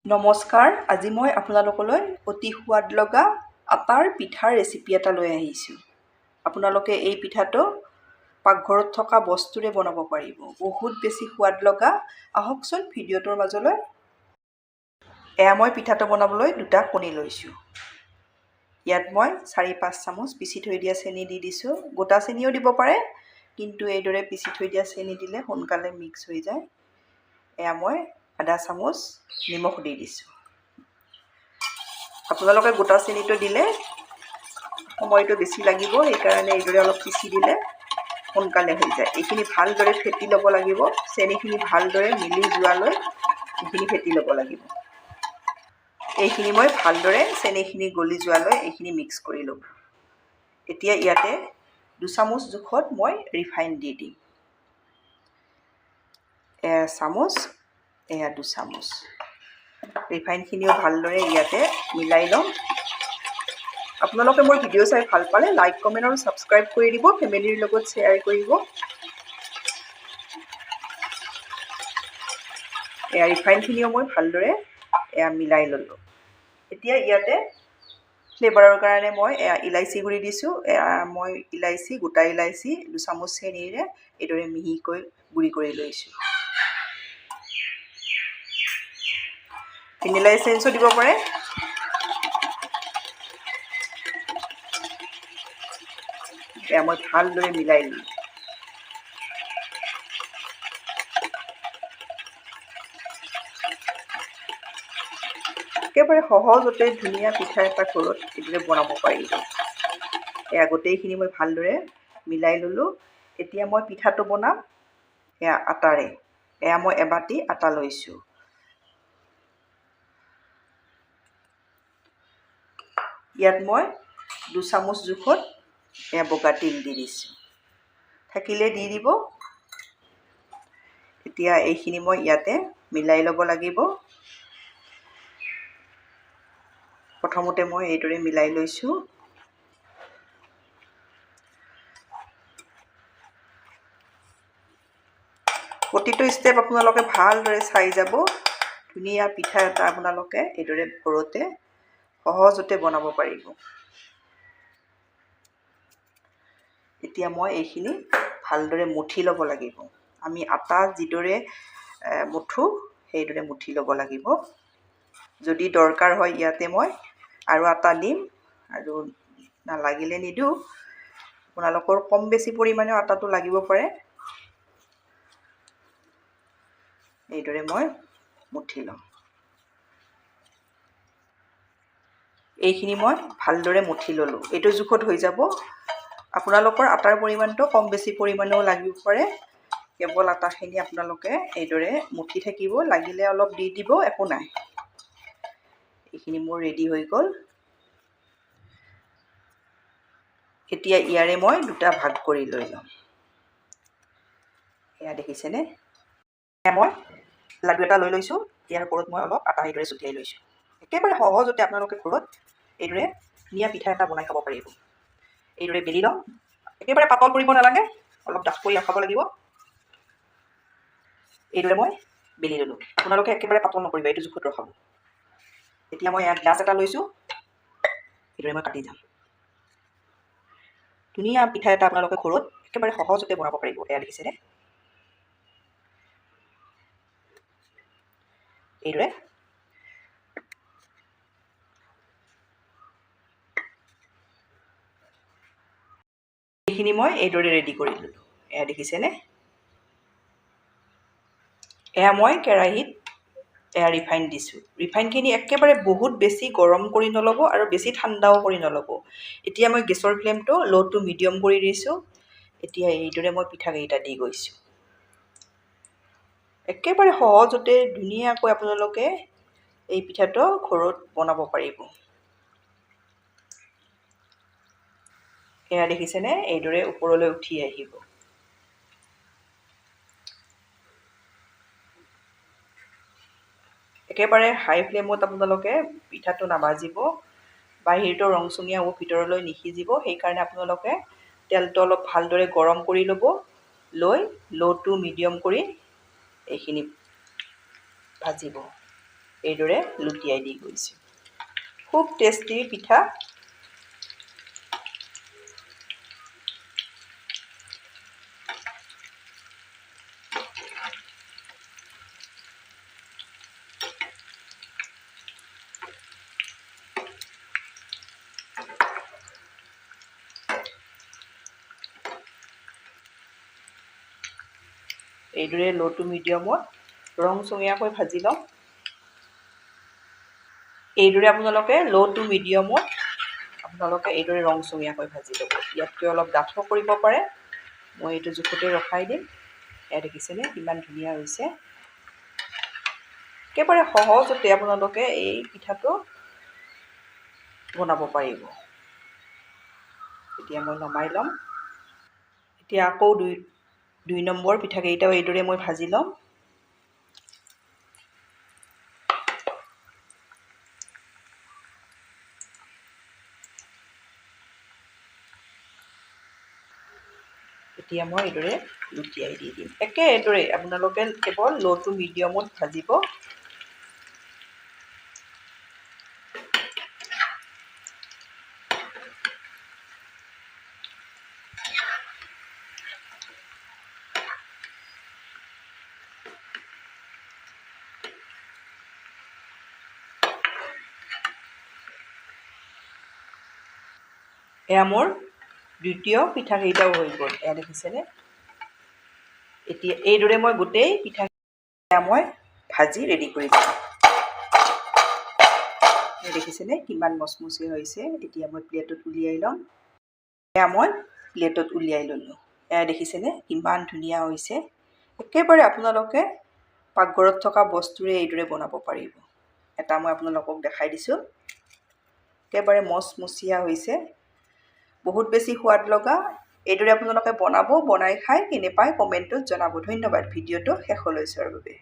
নমস্কাৰ, আজি মই আপোনালোকলৈ অতি সোৱাদ লগা আটাৰ পিঠাৰ ৰেচিপি এটা লৈ আহিছোঁ। আপোনালোকে এই পিঠাটো পাকঘৰত থকা বস্তুৰে বনাব পাৰিব। বহুত বেছি সোৱাদ লগা। আহকচোন ভিডিঅ'টোৰ মাজলৈ। এয়া মই পিঠাটো বনাবলৈ 2টা কণী লৈছোঁ। ইয়াত মই 4-5 চামুচ পিচি থৈ দিয়া চেনি দি দিছোঁ। গোটা চেনিও দিব পাৰে, কিন্তু এইদৰে পিচি থৈ দিয়া চেনি দিলে সোনকালে মিক্স হৈ যায়। এয়া মই আধা চামুচ নিমখ দি দিছোঁ। আপোনালোকে গোটা চেনিটো দিলে সময়টো বেছি লাগিব, সেইকাৰণে এইদৰে অলপ পিচি দিলে সোনকালে হৈ যায়। এইখিনি ভালদৰে ফেটি ল'ব লাগিব। চেনিখিনি ভালদৰে মিলি যোৱালৈ এইখিনি ফেটি ল'ব লাগিব। এইখিনি মই ভালদৰে চেনিখিনি গলি যোৱালৈ এইখিনি মিক্স কৰি ল'ব। এতিয়া ইয়াতে 2 চামুচ জোখত মই ৰিফাইন দি দিম। এয়া চামুচ, এয়া 2 চামুচ। ৰিফাইনখিনিও ভালদৰে ইয়াতে মিলাই ল'ম। আপোনালোকে মোৰ ভিডিঅ' চাই ভাল পালে লাইক, কমেণ্ট আৰু ছাবস্ক্ৰাইব কৰি দিব। ফেমিলিৰ লগত শ্বেয়াৰ কৰিব। এয়া ৰিফাইনখিনিও মই ভালদৰে মিলাই ল'লোঁ। এতিয়া ইয়াতে ফ্লেভাৰৰ কাৰণে মই ইলাইচি গুড়ি দিছোঁ। মই ইলাইচি, গোটা ইলাইচি 2 চামুচ চেনিৰে এইদৰে মিহিকৈ গুড়ি কৰি লৈছোঁ। ভেনিলা এছেঞ্চো দিব পাৰে। এয়া মই ভালদৰে মিলাই ল'লোঁ। একেবাৰে সহজতে ধুনীয়া পিঠা এটা ঘৰত এইদৰে বনাব পাৰিব। এয়া গোটেইখিনি মই ভালদৰে মিলাই ল'লোঁ। এতিয়া মই পিঠাটো বনাম এয়া আটাৰে। এয়া মই এবাটি আটা লৈছোঁ। ইয়াত মই 2 চামুচ জোখত এয়া বগা তিল দি দিছোঁ। থাকিলে দি দিব। এতিয়া এইখিনি মই ইয়াতে মিলাই ল'ব লাগিব। প্ৰথমতে মই এইদৰে মিলাই লৈছোঁ। প্ৰতিটো ষ্টেপ আপোনালোকে ভালদৰে চাই যাব। ধুনীয়া পিঠা এটা আপোনালোকে এইদৰে ঘৰতে সহজতে বনাব পাৰিব। এতিয়া মই এইখিনি ভালদৰে মুঠি ল'ব লাগিব। আমি আটা যিদৰে মুঠোঁ সেইদৰে মুঠি ল'ব লাগিব। যদি দৰকাৰ হয় ইয়াতে মই আৰু আটা দিম, আৰু নালাগিলে নিদিওঁ। আপোনালোকৰ কম বেছি পৰিমাণেও আটাটো লাগিব পাৰে। এইদৰে মই মুঠি ল'ম। এইখিনি মই ভালদৰে মুঠি ল'লোঁ। এইটো জোখত হৈ যাব। আপোনালোকৰ আটাৰ পৰিমাণটো কম বেছি পৰিমাণেও লাগিব পাৰে। কেৱল আটাখিনি আপোনালোকে এইদৰে মুঠি থাকিব। লাগিলে অলপ দি দিব, একো নাই। এইখিনি মোৰ ৰেডি হৈ গ'ল। এতিয়া ইয়াৰে মই 2টা ভাগ কৰি লৈ ল'ম। এয়া দেখিছেনে? এয়া মই লাডু এটা লৈ লৈছোঁ। ইয়াৰ ওপৰত মই অলপ আটা এইদৰে ছটিয়াই লৈছোঁ। একেবাৰে সহজতে আপোনালোকে ঘৰত এইদৰে ধুনীয়া পিঠা এটা বনাই খাব পাৰিব। এইদৰে বেলি ল'ম। একেবাৰে পাতল কৰিব নালাগে, অলপ ডাঠ কৰি ৰখাব লাগিব। এইদৰে মই বেলি ল'লোঁ। আপোনালোকে একেবাৰে পাতল নকৰিব, এইটো জোখত ৰখাব। এতিয়া মই ইয়াত গ্লাছ এটা লৈছোঁ। এইদৰে মই কাটি যাম। ধুনীয়া পিঠা এটা আপোনালোকে ঘৰত একেবাৰে সহজতে বনাব পাৰিব। এয়া দেখিছেনে? এইদৰে এইখিনি মই এইদৰে ৰেডি কৰি ল'লোঁ। এয়া দেখিছেনে? এয়া মই কেৰাহীত ৰিফাইন দিছোঁ। ৰিফাইনখিনি একেবাৰে বহুত বেছি গৰম কৰি নল'ব আৰু বেছি ঠাণ্ডাও কৰি নল'ব। এতিয়া মই গেছৰ ফ্লেমটো ল' টু মিডিয়াম কৰি দিছোঁ। এতিয়া এইদৰে মই পিঠাকেইটা দি গৈছোঁ। একেবাৰে সহজতে ধুনীয়াকৈ আপোনালোকে এই পিঠাটো ঘৰত বনাব পাৰিব। এয়া দেখিছেনে? এইদৰে ওপৰলৈ উঠি আহিব। একেবাৰে হাই ফ্লেমত আপোনালোকে পিঠাটো নাভাজিব। বাহিৰটো ৰংচঙীয়া হ'ব, ভিতৰলৈ নিসিজিব। সেইকাৰণে আপোনালোকে তেলটো অলপ ভালদৰে গৰম কৰি ল'ব। লৈ ল' টু মিডিয়াম কৰি এইখিনি ভাজিব। এইদৰে লুটিয়াই দি গৈছোঁ। খুব টেষ্টি পিঠা। এইদৰে ল' টু মিডিয়ামত ৰংচঙীয়াকৈ ভাজি ল'ম। এইদৰে আপোনালোকে ল' টু মিডিয়ামত এইদৰে ৰংচঙীয়াকৈ ভাজি ল'ব। ইয়াতকৈ অলপ ডাঠো কৰিব পাৰে। মই এইটো জোখতে ৰখাই দিম। এয়া দেখিছেনে কিমান ধুনীয়া হৈছে। একেবাৰে সহজতে আপোনালোকে এই পিঠাটো বনাব পাৰিব। এতিয়া মই নমাই ল'ম। এতিয়া আকৌ দুই নম্বৰ পিঠাকেইটাও এইদৰে মই ভাজি ল'ম। এতিয়া মই এইদৰে লুটিয়াই দি দিম। একেদৰে আপোনালোকে কেৱল ল' টু মিডিয়ামত ভাজিব। এয়া মোৰ দ্বিতীয় পিঠাকেইটাও হৈ গ'ল। এয়া দেখিছেনে? এতিয়া এইদৰে মই গোটেই পিঠাকেইটা মই ভাজি ৰেডি কৰি দিম। দেখিছেনে কিমান মচমচীয়া হৈছে। এতিয়া মই প্লেটত উলিয়াই ল'ম। এয়া মই প্লেটত উলিয়াই ল'লোঁ। এয়া দেখিছেনে কিমান ধুনীয়া হৈছে। একেবাৰে আপোনালোকে পাকঘৰত থকা বস্তুৰে এইদৰে বনাব পাৰিব। এটা মই আপোনালোকক দেখাই দিছোঁ। একেবাৰে মচমচীয়া হৈছে। বহুত বেছি সোৱাদ লগা। এইদৰে আপোনালোকে বনাব, বনাই খাই কেনে পায় কমেণ্টত জনাব। ধন্যবাদ ভিডিঅ'টো শেষলৈ চোৱাৰ বাবে।